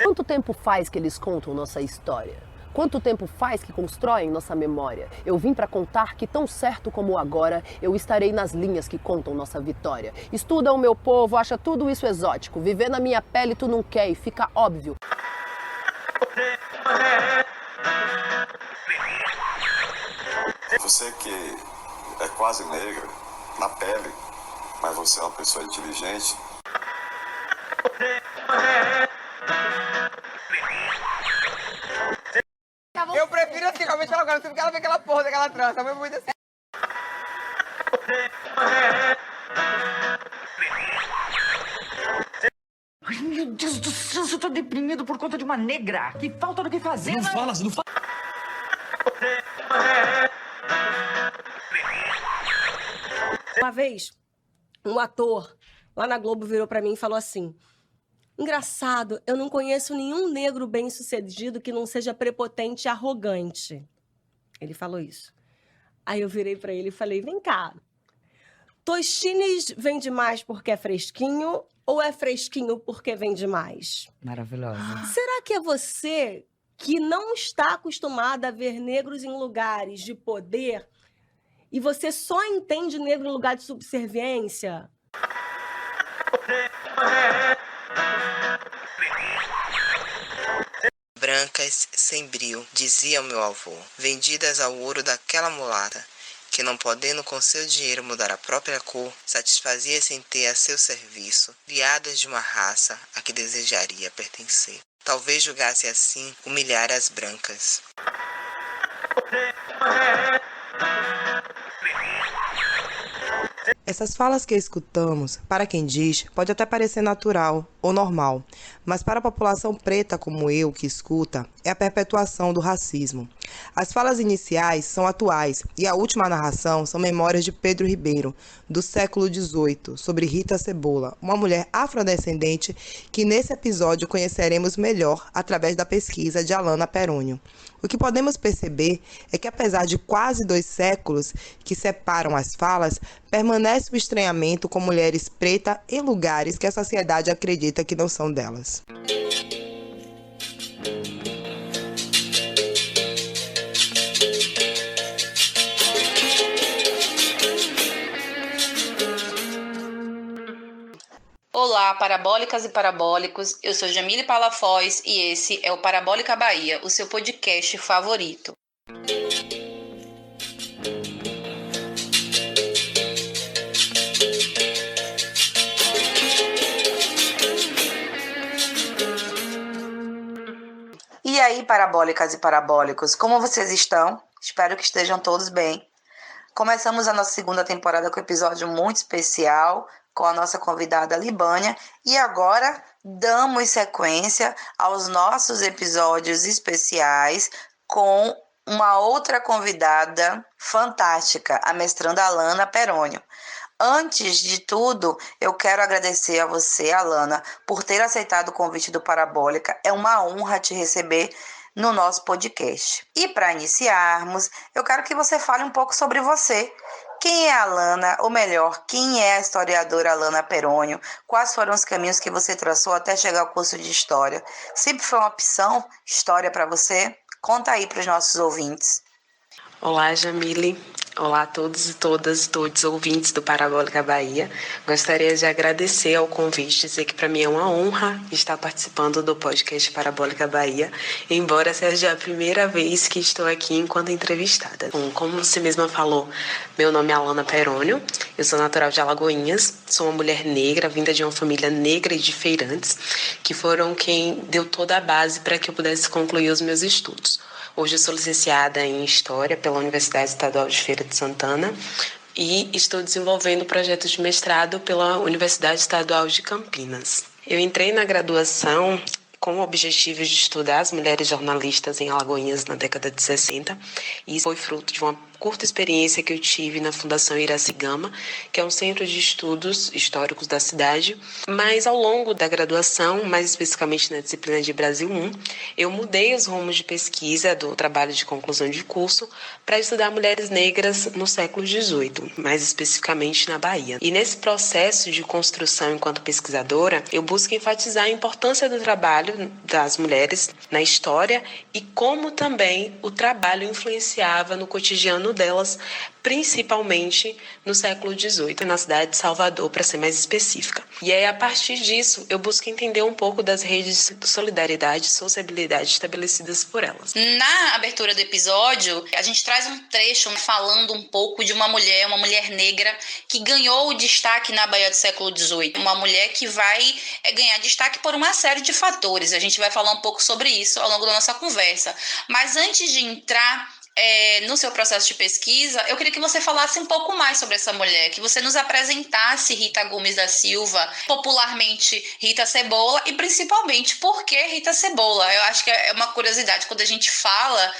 Quanto tempo faz que eles contam nossa história? Quanto tempo faz que constroem nossa memória? Eu vim para contar que tão certo como agora, eu estarei nas linhas que contam nossa vitória. Estuda o meu povo, acha tudo isso exótico. Viver na minha pele tu não quer e fica óbvio. Você que é quase negra, na pele, mas você é uma pessoa inteligente. Eu prefiro assim, realmente ela agora, porque ela vê aquela porra daquela trança, eu muito assim. Ai, meu Deus do céu, você tá deprimido por conta de uma negra. Que falta do que fazer, Não fala, não fala. Uma vez, um ator lá na Globo virou pra mim e falou assim: engraçado, eu não conheço nenhum negro bem-sucedido que não seja prepotente e arrogante. Ele falou isso. Aí eu virei pra ele e falei: vem cá, Tostines vende mais porque é fresquinho ou é fresquinho porque vende mais? Maravilhosa. Será que é você que não está acostumada a ver negros em lugares de poder e você só entende negro em lugar de subserviência? Brancas sem brio, dizia meu avô, vendidas ao ouro daquela mulata, que não podendo com seu dinheiro mudar a própria cor, satisfazia-se em ter a seu serviço, criadas de uma raça a que desejaria pertencer. Talvez julgasse assim humilhar as brancas. Essas falas que escutamos, para quem diz, pode até parecer natural ou normal, mas para a população preta como eu que escuta, é a perpetuação do racismo. As falas iniciais são atuais e a última narração são memórias de Pedro Ribeiro, do século XVIII, sobre Rita Cebola, uma mulher afrodescendente que nesse episódio conheceremos melhor através da pesquisa de Alana Perônio. O que podemos perceber é que, apesar de quase 2 séculos que separam as falas, permanece o estranhamento com mulheres pretas em lugares que a sociedade acredita que não são delas. Olá, parabólicas e parabólicos, eu sou Jamile Palafoz e esse é o Parabólica Bahia, o seu podcast favorito. E aí, parabólicas e parabólicos, como vocês estão? Espero que estejam todos bem. Começamos a nossa segunda temporada com um episódio muito especial, com a nossa convidada Libânia, e agora damos sequência aos nossos episódios especiais com uma outra convidada fantástica, a mestranda Alana Perônio. Antes de tudo, eu quero agradecer a você, Alana, por ter aceitado o convite do Parabólica. É uma honra te receber no nosso podcast. E para iniciarmos, eu quero que você fale um pouco sobre você. Quem é a Alana, ou melhor, quem é a historiadora Alana Perônio? Quais foram os caminhos que você traçou até chegar ao curso de História? Sempre foi uma opção História para você? Conta aí para os nossos ouvintes. Olá, Jamile. Olá a todos e todas, todos ouvintes do Parabólica Bahia. Gostaria de agradecer ao convite, dizer que para mim é uma honra estar participando do podcast Parabólica Bahia, embora seja a primeira vez que estou aqui enquanto entrevistada. Bom, como você mesma falou, meu nome é Alana Perônio, eu sou natural de Alagoinhas, sou uma mulher negra, vinda de uma família negra e de feirantes, que foram quem deu toda a base para que eu pudesse concluir os meus estudos. Hoje eu sou licenciada em História pela Universidade Estadual de Feira de Santana e estou desenvolvendo projetos de mestrado pela Universidade Estadual de Campinas. Eu entrei na graduação com o objetivo de estudar as mulheres jornalistas em Alagoinhas na década de 60 e foi fruto de uma curta experiência que eu tive na Fundação Iracigama, que é um centro de estudos históricos da cidade, mas ao longo da graduação, mais especificamente na disciplina de Brasil 1, eu mudei os rumos de pesquisa do trabalho de conclusão de curso para estudar mulheres negras no século XVIII, mais especificamente na Bahia. E nesse processo de construção enquanto pesquisadora, eu busco enfatizar a importância do trabalho das mulheres na história e como também o trabalho influenciava no cotidiano delas, principalmente no século XVIII, na cidade de Salvador, para ser mais específica. E aí, a partir disso, eu busco entender um pouco das redes de solidariedade e sociabilidade estabelecidas por elas. Na abertura do episódio, a gente traz um trecho falando um pouco de uma mulher negra, que ganhou o destaque na Bahia do século XVIII. Uma mulher que vai ganhar destaque por uma série de fatores. A gente vai falar um pouco sobre isso ao longo da nossa conversa. Mas antes de entrar no seu processo de pesquisa, eu queria que você falasse um pouco mais sobre essa mulher, que você nos apresentasse Rita Gomes da Silva, popularmente Rita Cebola, e principalmente por que Rita Cebola. Eu acho que é uma curiosidade, quando a gente fala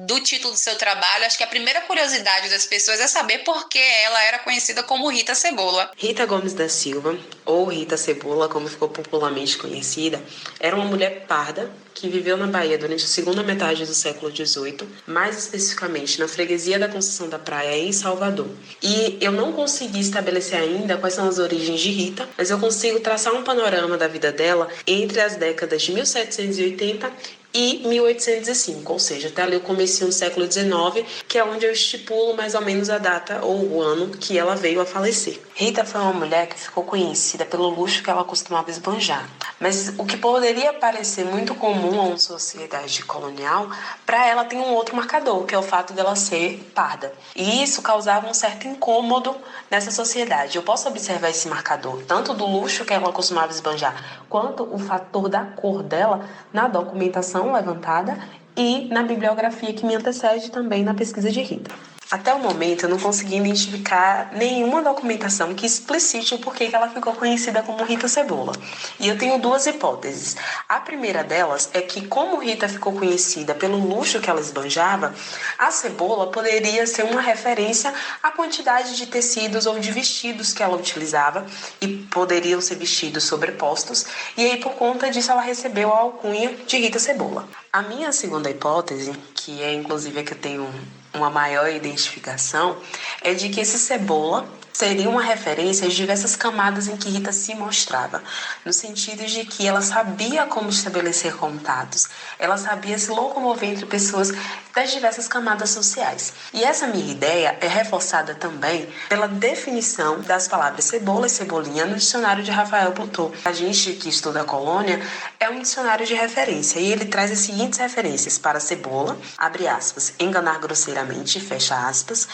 do título do seu trabalho, acho que a primeira curiosidade das pessoas é saber por que ela era conhecida como Rita Cebola. Rita Gomes da Silva, ou Rita Cebola, como ficou popularmente conhecida, era uma mulher parda que viveu na Bahia durante a segunda metade do século XVIII, mais especificamente na freguesia da Conceição da Praia, em Salvador. E eu não consegui estabelecer ainda quais são as origens de Rita, mas eu consigo traçar um panorama da vida dela entre as décadas de 1780 e 1805, ou seja, até ali o comecinho do século XIX, que é onde eu estipulo mais ou menos a data ou o ano que ela veio a falecer. Rita foi uma mulher que ficou conhecida pelo luxo que ela costumava esbanjar, mas o que poderia parecer muito comum a uma sociedade colonial, para ela tem um outro marcador, que é o fato dela ser parda. E isso causava um certo incômodo nessa sociedade. Eu posso observar esse marcador, tanto do luxo que ela costumava esbanjar, quanto o fator da cor dela na documentação levantada e na bibliografia que me antecede também na pesquisa de Rita. Até o momento, eu não consegui identificar nenhuma documentação que explicite o porquê que ela ficou conhecida como Rita Cebola. E eu tenho duas hipóteses. A primeira delas é que, como Rita ficou conhecida pelo luxo que ela esbanjava, a cebola poderia ser uma referência à quantidade de tecidos ou de vestidos que ela utilizava, e poderiam ser vestidos sobrepostos, e aí, por conta disso, ela recebeu a alcunha de Rita Cebola. A minha segunda hipótese, que é inclusive a que eu tenho uma maior identificação, é de que esse cebola seria uma referência às diversas camadas em que Rita se mostrava, no sentido de que ela sabia como estabelecer contatos, ela sabia se locomover entre pessoas das diversas camadas sociais. E essa minha ideia é reforçada também pela definição das palavras cebola e cebolinha no dicionário de Rafael Butô. A gente que estuda a colônia é um dicionário de referência e ele traz as seguintes referências para cebola, abre aspas, enganar grosseiramente, fecha aspas,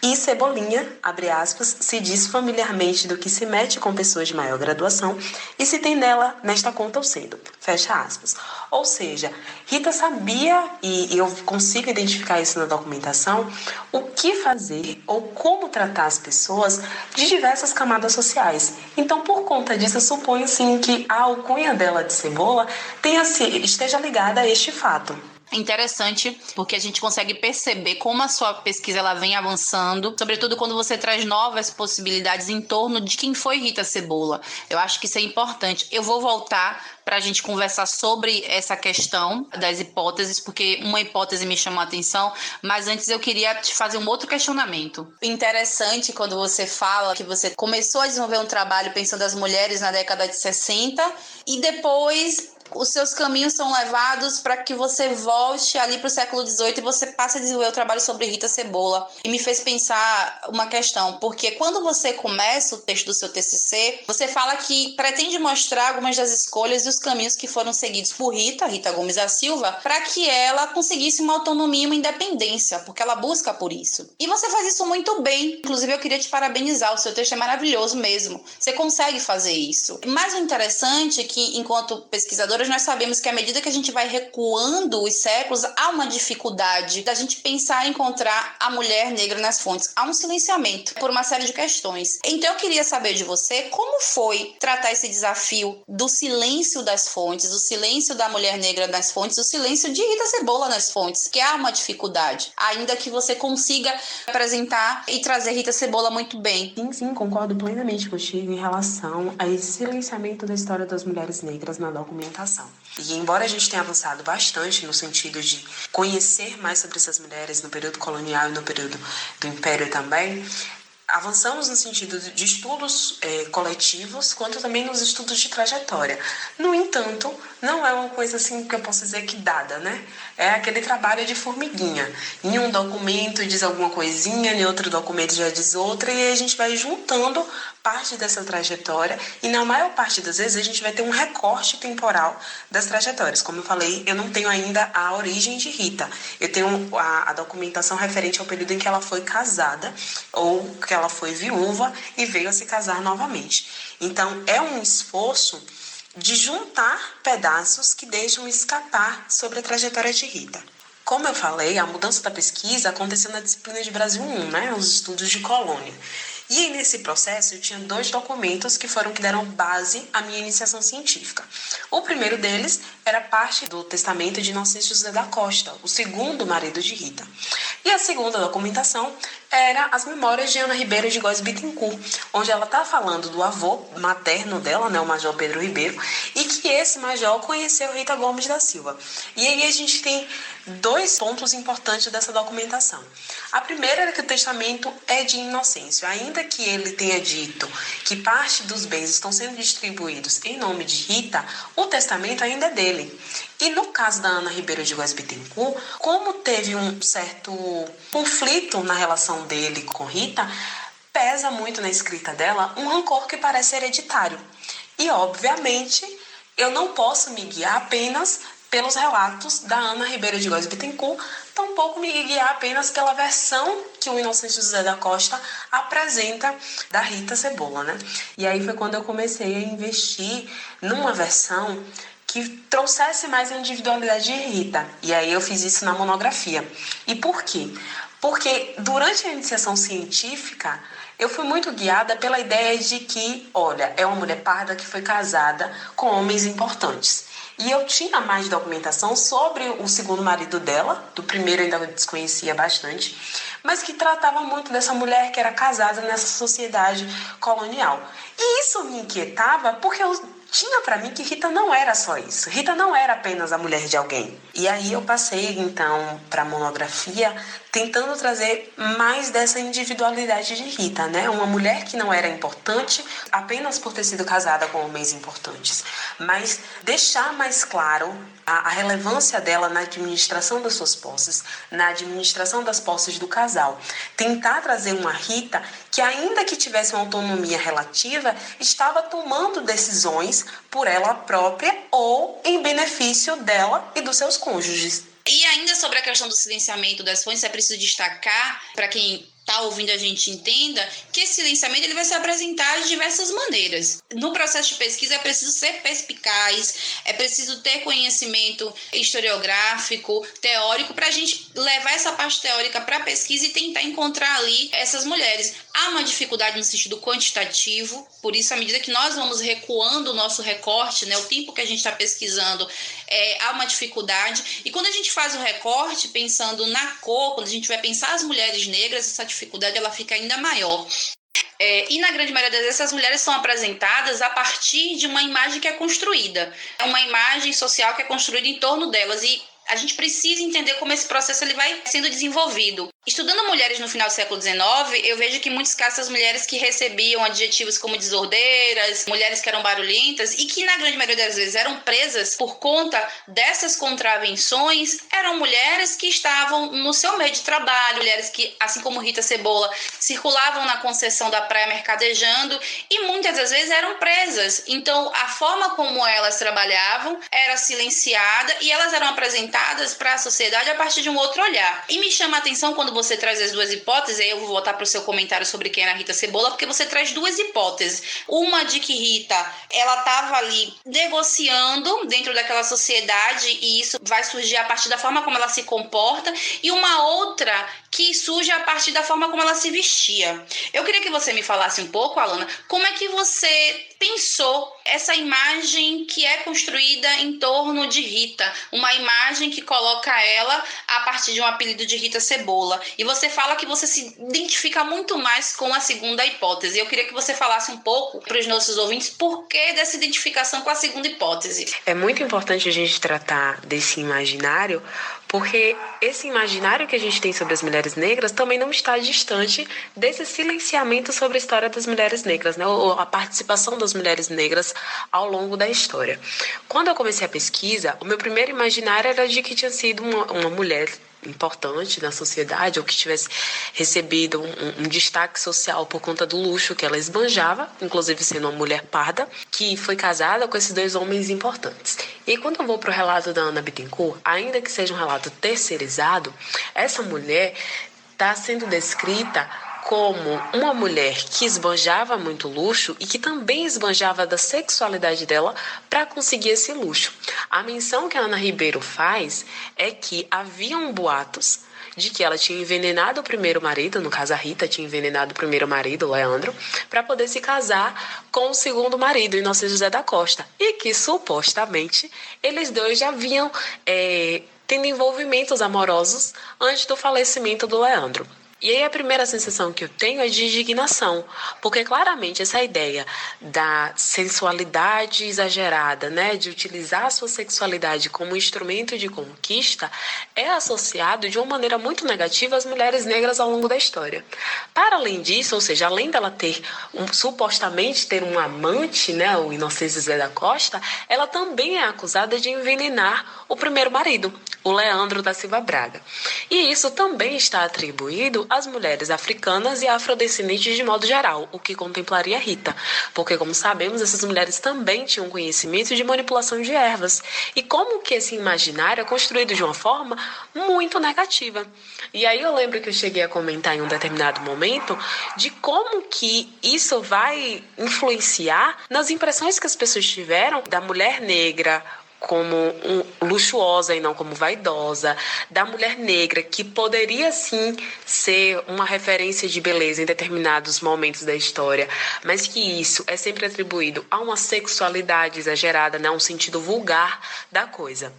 e cebolinha, abre aspas, se diz familiarmente do que se mete com pessoas de maior graduação e se tem nela nesta conta ou cedo, fecha aspas. Ou seja, Rita sabia, e eu consigo identificar isso na documentação, o que fazer ou como tratar as pessoas de diversas camadas sociais. Então, por conta disso, eu suponho sim que a alcunha dela de cebola esteja ligada a este fato. Interessante, porque a gente consegue perceber como a sua pesquisa ela vem avançando, sobretudo quando você traz novas possibilidades em torno de quem foi Rita Cebola. Eu acho que isso é importante. Eu vou voltar para a gente conversar sobre essa questão das hipóteses, porque uma hipótese me chamou a atenção, mas antes eu queria te fazer um outro questionamento. Interessante quando você fala que você começou a desenvolver um trabalho pensando as mulheres na década de 60 e depois os seus caminhos são levados para que você volte ali para o século XVIII e você passe a desenvolver o trabalho sobre Rita Cebola. E me fez pensar uma questão, porque quando você começa o texto do seu TCC, você fala que pretende mostrar algumas das escolhas e os caminhos que foram seguidos por Rita Gomes da Silva, para que ela conseguisse uma autonomia e uma independência, porque ela busca por isso. E você faz isso muito bem. Inclusive, eu queria te parabenizar, o seu texto é maravilhoso mesmo. Você consegue fazer isso. Mas o interessante é que, enquanto pesquisadora, trajetórias, nós sabemos que à medida que a gente vai recuando os séculos, há uma dificuldade da gente pensar em encontrar a mulher negra nas fontes. Há um silenciamento por uma série de questões. Então eu queria saber de você como foi tratar esse desafio do silêncio das fontes, do silêncio da mulher negra nas fontes, do silêncio de Rita Cebola nas fontes, que há uma dificuldade, ainda que você consiga apresentar e trazer Rita Cebola muito bem. Sim, concordo plenamente contigo em relação a esse silenciamento da história das mulheres negras na documentação. E embora a gente tenha avançado bastante no sentido de conhecer mais sobre essas mulheres no período colonial e no período do Império também, avançamos no sentido de estudos coletivos, quanto também nos estudos de trajetória. No entanto, não é uma coisa assim que eu posso dizer que dada, né? É aquele trabalho de formiguinha. Em um documento diz alguma coisinha, em outro documento já diz outra, e aí a gente vai juntando parte dessa trajetória, e na maior parte das vezes a gente vai ter um recorte temporal das trajetórias. Como eu falei, eu não tenho ainda a origem de Rita. Eu tenho a documentação referente ao período em que ela foi casada, ou que ela foi viúva e veio a se casar novamente. Então, é um esforço de juntar pedaços que deixam escapar sobre a trajetória de Rita. Como eu falei, a mudança da pesquisa aconteceu na disciplina de Brasil 1, né, os estudos de colônia. E aí, nesse processo, eu tinha 2 documentos que deram base à minha iniciação científica. O primeiro deles era parte do testamento de Inocêncio José da Costa, o segundo marido de Rita. E a segunda documentação era as memórias de Ana Ribeiro de Góes Bittencourt, onde ela está falando do avô materno dela, né, o Major Pedro Ribeiro, e que esse major conheceu Rita Gomes da Silva. E aí a gente tem 2 pontos importantes dessa documentação. A primeira é que o testamento é de Inocêncio, ainda que ele tenha dito que parte dos bens estão sendo distribuídos em nome de Rita, o testamento ainda é dele. E no caso da Ana Ribeiro de Góes Bittencourt, como teve um certo conflito na relação dele com Rita, pesa muito na escrita dela um rancor que parece hereditário. E, obviamente, eu não posso me guiar apenas pelos relatos da Ana Ribeiro de Góes Bittencourt, tampouco me guiar apenas pela versão que o Inocêncio José da Costa apresenta da Rita Cebola, né? E aí foi quando eu comecei a investir numa versão que trouxesse mais a individualidade de Rita. E aí eu fiz isso na monografia. E por quê? Porque durante a iniciação científica, eu fui muito guiada pela ideia de que, olha, é uma mulher parda que foi casada com homens importantes. E eu tinha mais documentação sobre o segundo marido dela, do primeiro eu ainda desconhecia bastante, mas que tratava muito dessa mulher que era casada nessa sociedade colonial. E isso me inquietava porque eu tinha para mim que Rita não era só isso. Rita não era apenas a mulher de alguém. E aí eu passei, então, para a monografia, tentando trazer mais dessa individualidade de Rita, né? Uma mulher que não era importante apenas por ter sido casada com homens importantes, mas deixar mais claro a relevância dela na administração das suas posses, na administração das posses do casal. Tentar trazer uma Rita que, ainda que tivesse uma autonomia relativa, estava tomando decisões por ela própria ou em benefício dela e dos seus cônjuges. E ainda sobre a questão do silenciamento das fontes, é preciso destacar, para quem está ouvindo a gente entenda, que esse silenciamento ele vai se apresentar de diversas maneiras. No processo de pesquisa é preciso ser perspicaz, é preciso ter conhecimento historiográfico, teórico, para a gente levar essa parte teórica para a pesquisa e tentar encontrar ali essas mulheres. Há uma dificuldade no sentido quantitativo, por isso, à medida que nós vamos recuando o nosso recorte, né, o tempo que a gente está pesquisando, há uma dificuldade. E quando a gente faz o recorte, pensando na cor, quando a gente vai pensar as mulheres negras, essa dificuldade ela fica ainda maior. E na grande maioria das vezes essas mulheres são apresentadas a partir de uma imagem que é construída. É uma imagem social que é construída em torno delas e a gente precisa entender como esse processo ele vai sendo desenvolvido. Estudando mulheres no final do século XIX, eu vejo que em muitos casos as mulheres que recebiam adjetivos como desordeiras, mulheres que eram barulhentas e que na grande maioria das vezes eram presas por conta dessas contravenções, eram mulheres que estavam no seu meio de trabalho, mulheres que, assim como Rita Cebola, circulavam na concessão da praia mercadejando e muitas das vezes eram presas. Então, a forma como elas trabalhavam era silenciada e elas eram apresentadas apresentadas para a sociedade a partir de um outro olhar. E me chama a atenção quando você traz as duas hipóteses, aí eu vou voltar para o seu comentário sobre quem era Rita Cebola, porque você traz duas hipóteses. Uma de que Rita, ela estava ali negociando dentro daquela sociedade e isso vai surgir a partir da forma como ela se comporta, e uma outra que surge a partir da forma como ela se vestia. Eu queria que você me falasse um pouco, Alana, como é que você pensou essa imagem que é construída em torno de Rita, uma imagem que coloca ela a partir de um apelido de Rita Cebola. E você fala que você se identifica muito mais com a segunda hipótese. Eu queria que você falasse um pouco para os nossos ouvintes por que dessa identificação com a segunda hipótese. É muito importante a gente tratar desse imaginário, porque esse imaginário que a gente tem sobre as mulheres negras também não está distante desse silenciamento sobre a história das mulheres negras, né? Ou a participação das mulheres negras ao longo da história. Quando eu comecei a pesquisa, o meu primeiro imaginário era de que tinha sido uma mulher importante na sociedade, ou que tivesse recebido um destaque social por conta do luxo que ela esbanjava, inclusive sendo uma mulher parda, que foi casada com esses dois homens importantes. E quando eu vou para o relato da Ana Bittencourt, ainda que seja um relato terceirizado, essa mulher está sendo descrita como uma mulher que esbanjava muito luxo e que também esbanjava da sexualidade dela para conseguir esse luxo. A menção que a Ana Ribeiro faz é que haviam boatos de que ela tinha envenenado o primeiro marido, no caso a Rita tinha envenenado o primeiro marido, o Leandro, para poder se casar com o segundo marido, Inocêncio José da Costa, e que supostamente eles dois já vinham tendo envolvimentos amorosos antes do falecimento do Leandro. E aí a primeira sensação que eu tenho é de indignação, porque claramente essa ideia da sensualidade exagerada, né, de utilizar a sua sexualidade como instrumento de conquista, é associado de uma maneira muito negativa às mulheres negras ao longo da história. Para além disso, ou seja, além dela supostamente ter um amante, né, o Inocêncio José da Costa, ela também é acusada de envenenar o primeiro marido, o Leandro da Silva Braga. E isso também está atribuído às mulheres africanas e afrodescendentes de modo geral, o que contemplaria Rita, porque, como sabemos, essas mulheres também tinham conhecimento de manipulação de ervas. E como que esse imaginário é construído de uma forma muito negativa. E aí eu lembro que eu cheguei a comentar em um determinado momento de como que isso vai influenciar nas impressões que as pessoas tiveram da mulher negra como luxuosa e não como vaidosa, da mulher negra que poderia sim ser uma referência de beleza em determinados momentos da história, mas que isso é sempre atribuído a uma sexualidade exagerada, né, um sentido vulgar da coisa.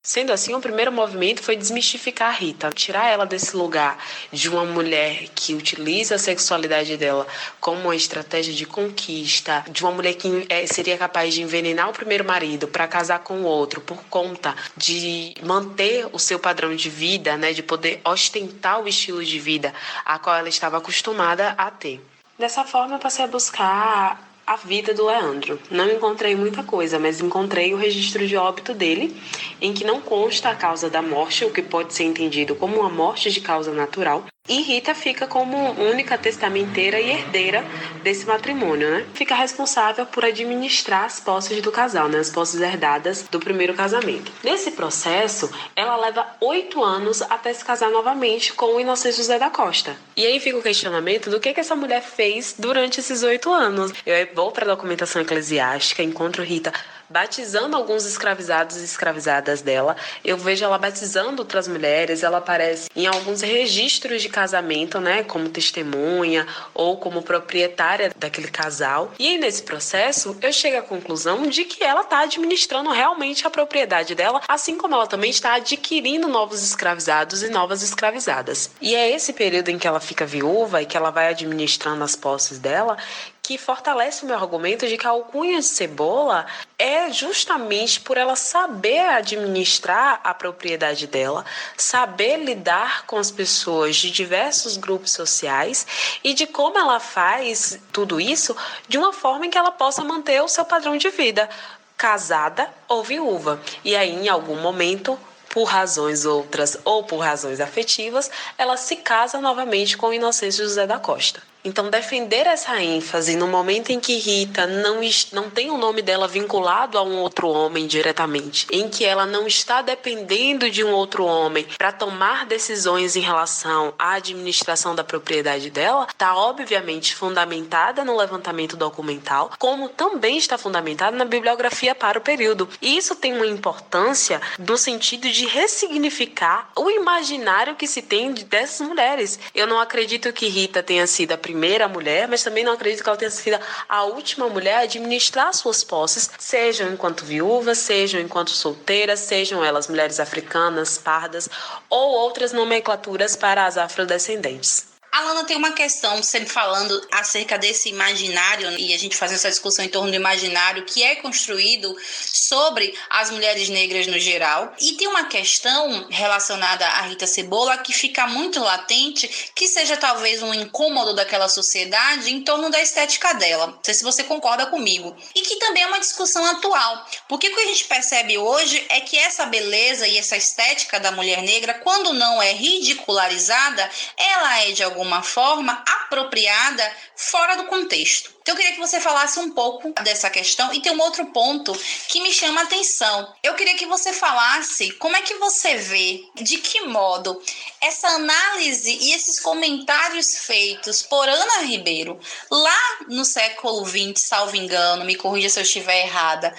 Sendo assim, o primeiro movimento foi desmistificar a Rita, tirar ela desse lugar de uma mulher que utiliza a sexualidade dela como uma estratégia de conquista, de uma mulher que seria capaz de envenenar o primeiro marido para casar com o outro por conta de manter o seu padrão de vida, né, de poder ostentar o estilo de vida a qual ela estava acostumada a ter. Dessa forma, eu passei a buscar a vida do Leandro. Não encontrei muita coisa, mas encontrei o registro de óbito dele, em que não consta a causa da morte, o que pode ser entendido como uma morte de causa natural. E Rita fica como única testamenteira e herdeira desse matrimônio, né? Fica responsável por administrar as posses do casal, né? As posses herdadas do primeiro casamento. Nesse processo, ela leva 8 anos até se casar novamente com o Inocêncio José da Costa. E aí fica o questionamento do que essa mulher fez durante esses 8 anos. Eu vou para a documentação eclesiástica, encontro Rita batizando alguns escravizados e escravizadas dela. Eu vejo ela batizando outras mulheres, ela aparece em alguns registros de casamento, né, como testemunha ou como proprietária daquele casal. E aí, nesse processo, eu chego à conclusão de que ela está administrando realmente a propriedade dela, assim como ela também está adquirindo novos escravizados e novas escravizadas. E é esse período em que ela fica viúva e que ela vai administrando as posses dela que fortalece o meu argumento de que a alcunha de Cebola é justamente por ela saber administrar a propriedade dela, saber lidar com as pessoas de diversos grupos sociais e de como ela faz tudo isso de uma forma em que ela possa manter o seu padrão de vida, casada ou viúva. E aí, em algum momento, por razões outras ou por razões afetivas, ela se casa novamente com o Inocêncio José da Costa. Então, defender essa ênfase no momento em que Rita não tem o nome dela vinculado a um outro homem diretamente, em que ela não está dependendo de um outro homem para tomar decisões em relação à administração da propriedade dela, está obviamente fundamentada no levantamento documental, como também está fundamentada na bibliografia para o período. E isso tem uma importância no sentido de ressignificar o imaginário que se tem dessas mulheres. Eu não acredito que Rita tenha sido a primeira mulher, mas também não acredito que ela tenha sido a última mulher a administrar suas posses, sejam enquanto viúvas, sejam enquanto solteiras, sejam elas mulheres africanas, pardas ou outras nomenclaturas para as afrodescendentes. A Lana tem uma questão, sempre falando acerca desse imaginário, e a gente fazendo essa discussão em torno do imaginário que é construído sobre as mulheres negras no geral. E tem uma questão relacionada à Rita Cebola que fica muito latente, que seja talvez um incômodo daquela sociedade em torno da estética dela. Não sei se você concorda comigo. E que também é uma discussão atual. Porque o que a gente percebe hoje é que essa beleza e essa estética da mulher negra, quando não é ridicularizada, ela é de alguma forma apropriada fora do contexto. Então eu queria que você falasse um pouco dessa questão e tem um outro ponto que me chama a atenção. Eu queria que você falasse como é que você vê, de que modo essa análise e esses comentários feitos por Ana Ribeiro lá no século XX, salvo engano, me corrija se eu estiver errada,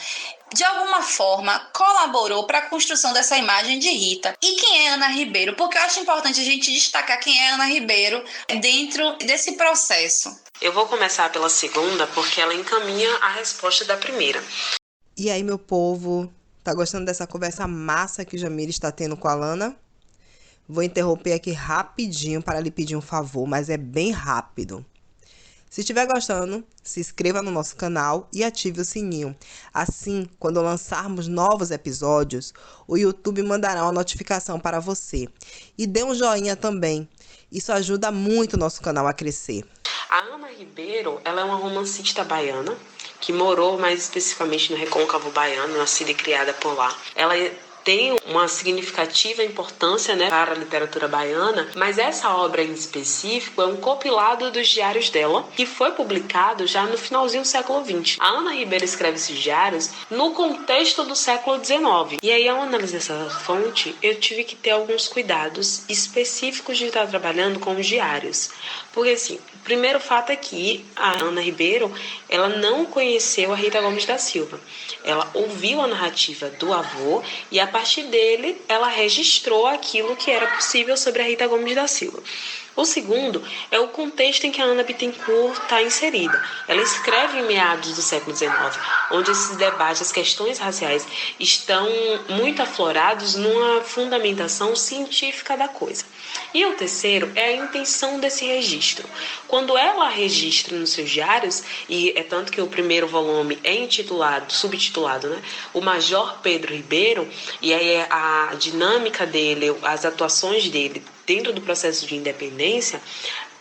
de alguma forma colaborou para a construção dessa imagem de Rita. E quem é Ana Ribeiro? Porque eu acho importante a gente destacar quem é Ana Ribeiro dentro desse processo. Eu vou começar pela segunda, porque ela encaminha a resposta da primeira. E aí, meu povo, tá gostando dessa conversa massa que Jamile está tendo com a Lana? Vou interromper aqui rapidinho para lhe pedir um favor, mas é bem rápido. Se estiver gostando, se inscreva no nosso canal e ative o sininho. Assim, quando lançarmos novos episódios, o YouTube mandará uma notificação para você. E dê um joinha também. Isso ajuda muito o nosso canal a crescer. A Ana Ribeiro, ela é uma romancista baiana, que morou mais especificamente no Recôncavo Baiano, nascida e criada por lá. Ela tem uma significativa importância, para a literatura baiana, mas essa obra em específico é um compilado dos diários dela, que foi publicado já no finalzinho do século XX. A Ana Ribeiro escreve esses diários no contexto do século XIX. E aí, ao analisar essa fonte, eu tive que ter alguns cuidados específicos de estar trabalhando com os diários. Porque, assim, o primeiro fato é que a Ana Ribeiro, ela não conheceu a Rita Gomes da Silva. Ela ouviu a narrativa do avô e, a partir dele, ela registrou aquilo que era possível sobre a Rita Gomes da Silva. O segundo é o contexto em que a Ana Bittencourt está inserida. Ela escreve em meados do século XIX, onde esses debates, as questões raciais, estão muito aflorados numa fundamentação científica da coisa. E o terceiro é a intenção desse registro. Quando ela registra nos seus diários, e é tanto que o primeiro volume é subtitulado, O Major Pedro Ribeiro, e aí a dinâmica dele, as atuações dele dentro do processo de independência,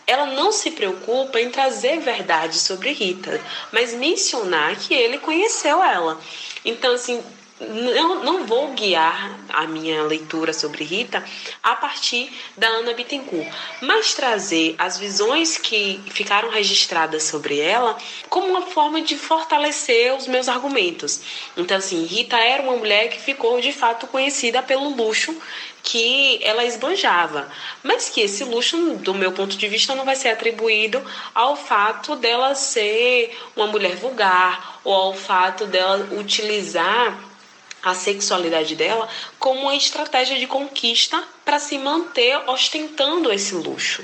ela não se preocupa em trazer verdade sobre Rita, mas mencionar que ele conheceu ela. Então, assim, eu não vou guiar a minha leitura sobre Rita a partir da Ana Bittencourt, mas trazer as visões que ficaram registradas sobre ela como uma forma de fortalecer os meus argumentos. Então, assim, Rita era uma mulher que ficou, de fato, conhecida pelo luxo que ela esbanjava, mas que esse luxo, do meu ponto de vista, não vai ser atribuído ao fato dela ser uma mulher vulgar ou ao fato dela utilizar a sexualidade dela como uma estratégia de conquista para se manter ostentando esse luxo.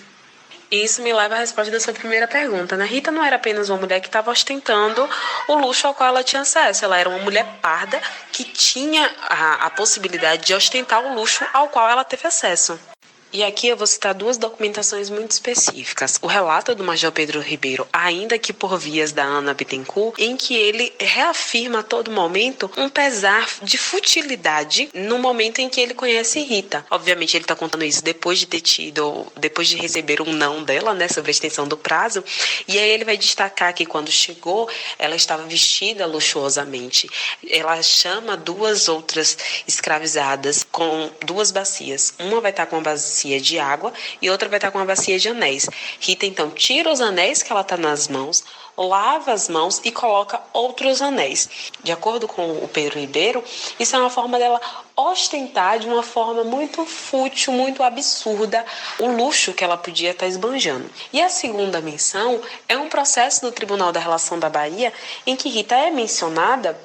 E isso me leva à resposta da sua primeira pergunta, Rita não era apenas uma mulher que estava ostentando o luxo ao qual ela tinha acesso. Ela era uma mulher parda que tinha a possibilidade de ostentar o luxo ao qual ela teve acesso. E aqui eu vou citar duas documentações muito específicas. O relato do Major Pedro Ribeiro, ainda que por vias da Ana Bittencourt, em que ele reafirma a todo momento um pesar de futilidade no momento em que ele conhece Rita. Obviamente ele está contando isso depois de receber um não dela, sobre a extensão do prazo. E aí ele vai destacar que quando chegou, ela estava vestida luxuosamente. Ela chama duas outras escravizadas com duas bacias. Uma vai estar com uma bacia bacia de água e outra vai estar com uma bacia de anéis. Rita, então, tira os anéis que ela está nas mãos, lava as mãos e coloca outros anéis. De acordo com o Pedro Ribeiro, isso é uma forma dela ostentar de uma forma muito fútil, muito absurda, o luxo que ela podia estar esbanjando. E a segunda menção é um processo no Tribunal da Relação da Bahia em que Rita é mencionada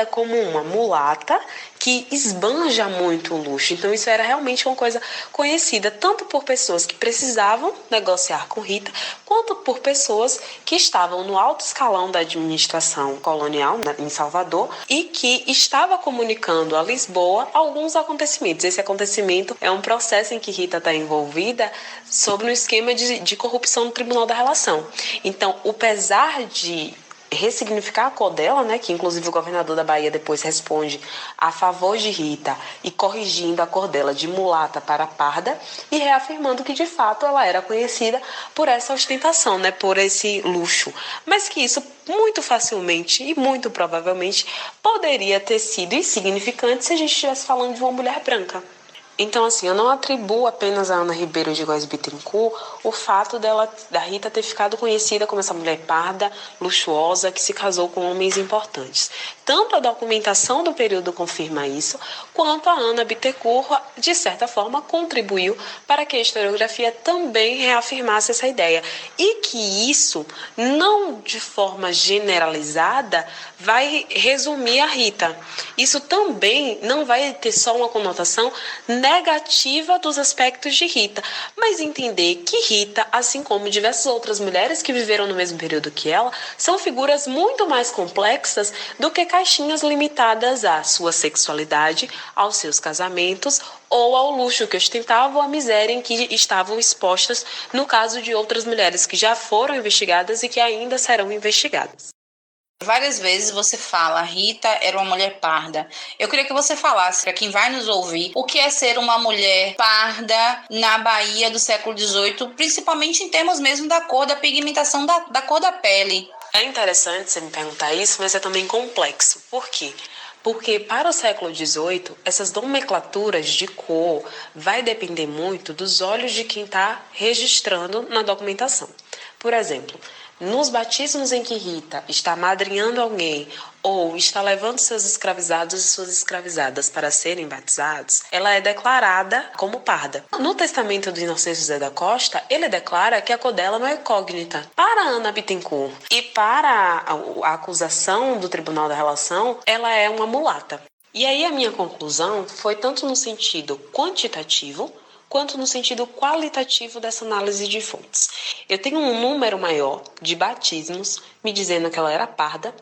como uma mulata que esbanja muito o luxo. Então isso era realmente uma coisa conhecida tanto por pessoas que precisavam negociar com Rita, quanto por pessoas que estavam no alto escalão da administração colonial em Salvador e que estava comunicando a Lisboa alguns acontecimentos. Esse acontecimento é um processo em que Rita está envolvida sobre um esquema de corrupção no Tribunal da Relação. Então, o pesar de ressignificar a cor dela, né, que inclusive o governador da Bahia depois responde a favor de Rita e corrigindo a cor dela de mulata para parda e reafirmando que de fato ela era conhecida por essa ostentação, né, por esse luxo, mas que isso muito facilmente e muito provavelmente poderia ter sido insignificante se a gente estivesse falando de uma mulher branca. Então, assim, eu não atribuo apenas a Ana Ribeiro de Góes Bittencourt o fato da Rita ter ficado conhecida como essa mulher parda, luxuosa, que se casou com homens importantes. Tanto a documentação do período confirma isso, quanto a Ana Bittencourt, de certa forma, contribuiu para que a historiografia também reafirmasse essa ideia. E que isso, não de forma generalizada, vai resumir a Rita. Isso também não vai ter só uma conotação negativa dos aspectos de Rita, mas entender que Rita, assim como diversas outras mulheres que viveram no mesmo período que ela, são figuras muito mais complexas do que caixinhas limitadas à sua sexualidade, aos seus casamentos ou ao luxo que ostentavam, à miséria em que estavam expostas, no caso de outras mulheres que já foram investigadas e que ainda serão investigadas. Várias vezes você fala, Rita era uma mulher parda. Eu queria que você falasse, para quem vai nos ouvir, o que é ser uma mulher parda na Bahia do século XVIII, principalmente em termos mesmo da cor, da pigmentação da cor da pele. É interessante você me perguntar isso, mas é também complexo. Por quê? Porque para o século XVIII, essas nomenclaturas de cor vai depender muito dos olhos de quem está registrando na documentação. Por exemplo, nos batismos em que Rita está madrinhando alguém ou está levando seus escravizados e suas escravizadas para serem batizados, ela é declarada como parda. No testamento do Inocêncio José da Costa, ele declara que a cor dela não é incógnita. Para Ana Bittencourt e para a acusação do Tribunal da Relação, ela é uma mulata. E aí a minha conclusão foi tanto no sentido quantitativo, quanto no sentido qualitativo dessa análise de fontes. Eu tenho um número maior de batismos me dizendo que ela era parda.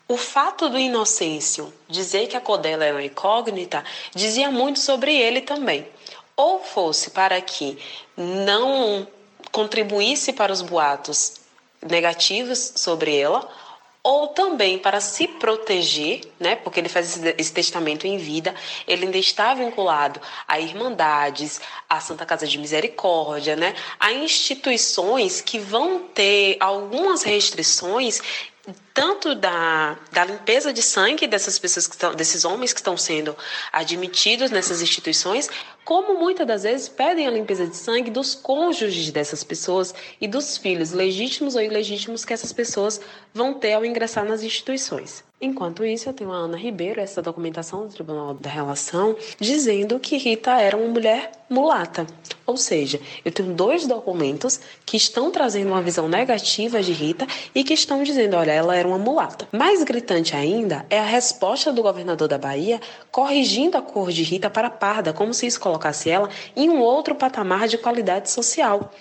O fato do Inocêncio dizer que a cor dela era incógnita dizia muito sobre ele também. Ou fosse para que não contribuísse para os boatos negativos sobre ela, ou também para se proteger, né, porque ele faz esse testamento em vida, ele ainda está vinculado a irmandades, a Santa Casa de Misericórdia, né, a instituições que vão ter algumas restrições, tanto da limpeza de sangue dessas pessoas desses homens que estão sendo admitidos nessas instituições, como muitas das vezes pedem a limpeza de sangue dos cônjuges dessas pessoas e dos filhos legítimos ou ilegítimos que essas pessoas vão ter ao ingressar nas instituições. Enquanto isso, eu tenho a Ana Ribeiro, essa documentação do Tribunal da Relação, dizendo que Rita era uma mulher mulata. Ou seja, eu tenho 2 documentos que estão trazendo uma visão negativa de Rita e que estão dizendo, olha, ela era uma mulata. Mais gritante ainda é a resposta do governador da Bahia corrigindo a cor de Rita para parda, como se isso colocasse ela em um outro patamar de qualidade social.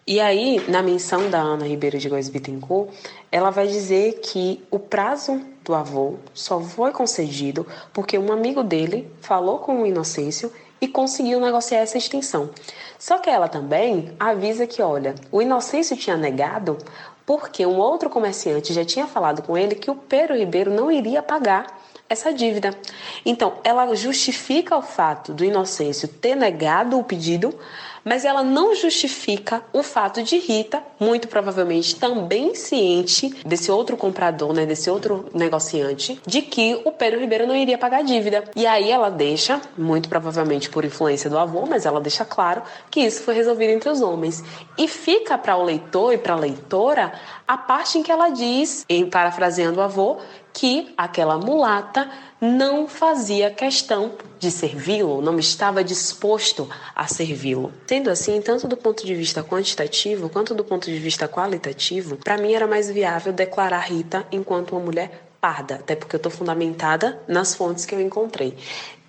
E aí, na menção da Ana Ribeiro de Góes Bittencourt, ela vai dizer que o prazo do avô só foi concedido porque um amigo dele falou com o Inocêncio e conseguiu negociar essa extensão. Só que ela também avisa que, olha, o Inocêncio tinha negado porque um outro comerciante já tinha falado com ele que o Pedro Ribeiro não iria pagar essa dívida. Então, ela justifica o fato do Inocêncio ter negado o pedido, mas ela não justifica o fato de Rita, muito provavelmente também ciente desse outro comprador, né, desse outro negociante, de que o Pedro Ribeiro não iria pagar a dívida. E aí ela deixa, muito provavelmente por influência do avô, mas ela deixa claro que isso foi resolvido entre os homens. E fica para o leitor e para a leitora a parte em que ela diz, parafraseando o avô, que aquela mulata não fazia questão de servi-lo, não estava disposto a servi-lo. Sendo assim, tanto do ponto de vista quantitativo quanto do ponto de vista qualitativo, para mim era mais viável declarar Rita enquanto uma mulher parda, até porque eu estou fundamentada nas fontes que eu encontrei.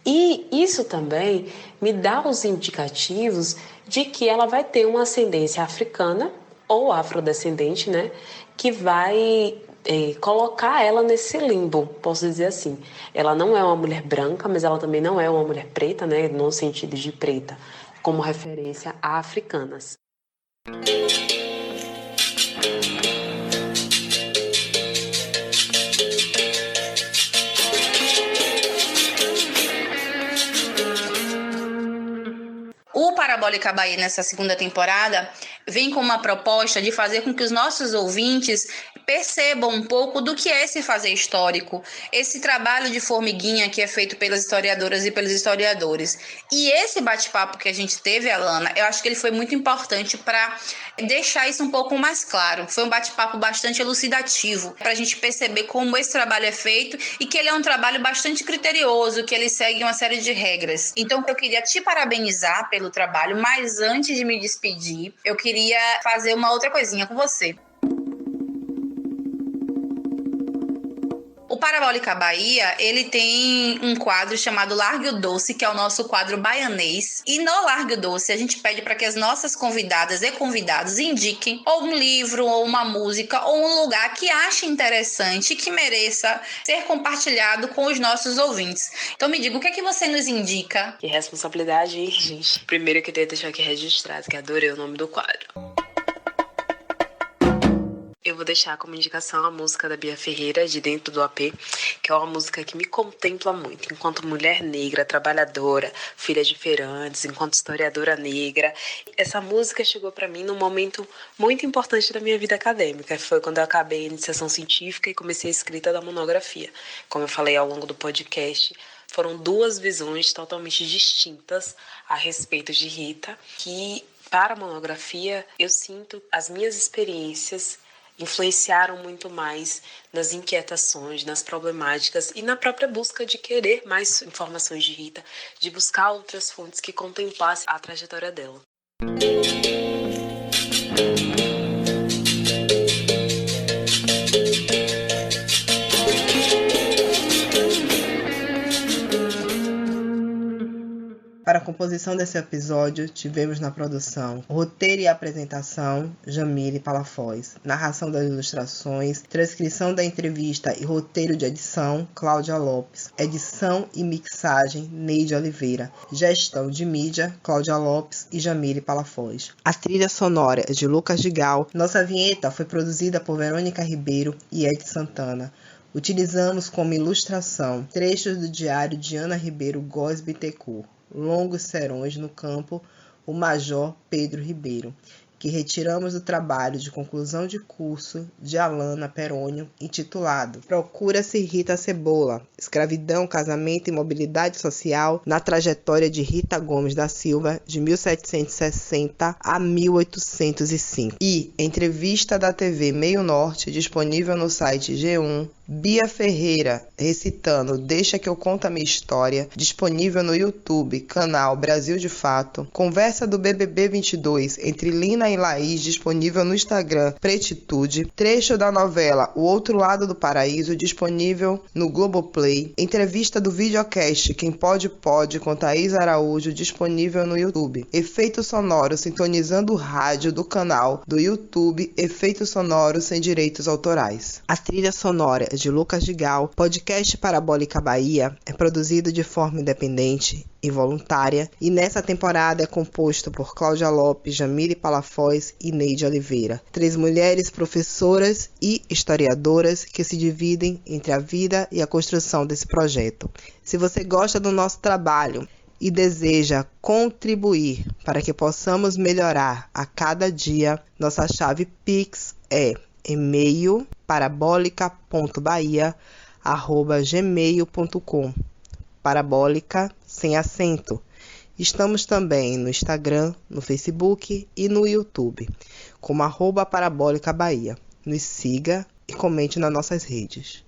E isso também me dá os indicativos de que ela vai ter uma ascendência africana ou afrodescendente, né, que vai colocar ela nesse limbo, posso dizer assim. Ela não é uma mulher branca, mas ela também não é uma mulher preta, né, no sentido de preta, como referência a africanas. O Parabólica Bahia, nessa segunda temporada, vem com uma proposta de fazer com que os nossos ouvintes percebam um pouco do que é esse fazer histórico, esse trabalho de formiguinha que é feito pelas historiadoras e pelos historiadores. E esse bate-papo que a gente teve, Alana, eu acho que ele foi muito importante para deixar isso um pouco mais claro. Foi um bate-papo bastante elucidativo, para a gente perceber como esse trabalho é feito e que ele é um trabalho bastante criterioso, que ele segue uma série de regras. Então, eu queria te parabenizar pelo trabalho, mas antes de me despedir, eu queria fazer uma outra coisinha com você. O Parabólica Bahia, ele tem um quadro chamado Largue o Doce, que é o nosso quadro baianês. E no Largue o Doce, a gente pede para que as nossas convidadas e convidados indiquem ou um livro, ou uma música, ou um lugar que ache interessante e que mereça ser compartilhado com os nossos ouvintes. Então me diga, o que é que você nos indica? Que responsabilidade, hein, gente? Primeiro eu queria deixar aqui registrado que adorei o nome do quadro. Eu vou deixar como indicação a música da Bia Ferreira, de Dentro do AP, que é uma música que me contempla muito, enquanto mulher negra, trabalhadora, filha de feirantes, enquanto historiadora negra. Essa música chegou para mim num momento muito importante da minha vida acadêmica. Foi quando eu acabei a iniciação científica e comecei a escrita da monografia. Como eu falei ao longo do podcast, foram duas visões totalmente distintas a respeito de Rita, que para a monografia eu sinto as minhas experiências influenciaram muito mais nas inquietações, nas problemáticas e na própria busca de querer mais informações de Rita, de buscar outras fontes que contemplassem a trajetória dela. Para a composição desse episódio, tivemos na produção roteiro e apresentação, Jamile Palafoz, narração das ilustrações, transcrição da entrevista e roteiro de edição, Cláudia Lopes, edição e mixagem, Neide Oliveira, gestão de mídia, Cláudia Lopes e Jamile Palafoz. A trilha sonora é de Lucas Gigal. Nossa vinheta foi produzida por Verônica Ribeiro e Ed Santana. Utilizamos como ilustração trechos do diário de Ana Ribeiro Góes Bittencourt, Longos Serões no Campo, o Major Pedro Ribeiro, que retiramos do trabalho de conclusão de curso de Alana Perônio, intitulado Procura-se Rita Cebola, Escravidão, Casamento e Mobilidade Social na trajetória de Rita Gomes da Silva, de 1760 a 1805. E Entrevista da TV Meio Norte, disponível no site G1, Bia Ferreira, recitando Deixa que eu conto a minha história, disponível no YouTube, canal Brasil de Fato. Conversa do BBB 22 entre Lina e Laís, disponível no Instagram Pretitude. Trecho da novela O Outro Lado do Paraíso, disponível no Globoplay. Entrevista do videocast Quem Pode Pode, com Thaís Araújo, disponível no YouTube. Efeito sonoro sintonizando o rádio do canal do YouTube Efeito Sonoro Sem Direitos Autorais. A trilha sonora é de Lucas Gigal. Podcast Parabólica Bahia é produzido de forma independente e voluntária e nessa temporada é composto por Cláudia Lopes, Jamile Palafoz e Neide Oliveira. 3 mulheres professoras e historiadoras que se dividem entre a vida e a construção desse projeto. Se você gosta do nosso trabalho e deseja contribuir para que possamos melhorar a cada dia, nossa chave Pix é e-mail parabolica.bahia@gmail.com. Parabólica sem acento. Estamos também no Instagram, no Facebook e no YouTube, como @parabólica Bahia. Nos siga e comente nas nossas redes.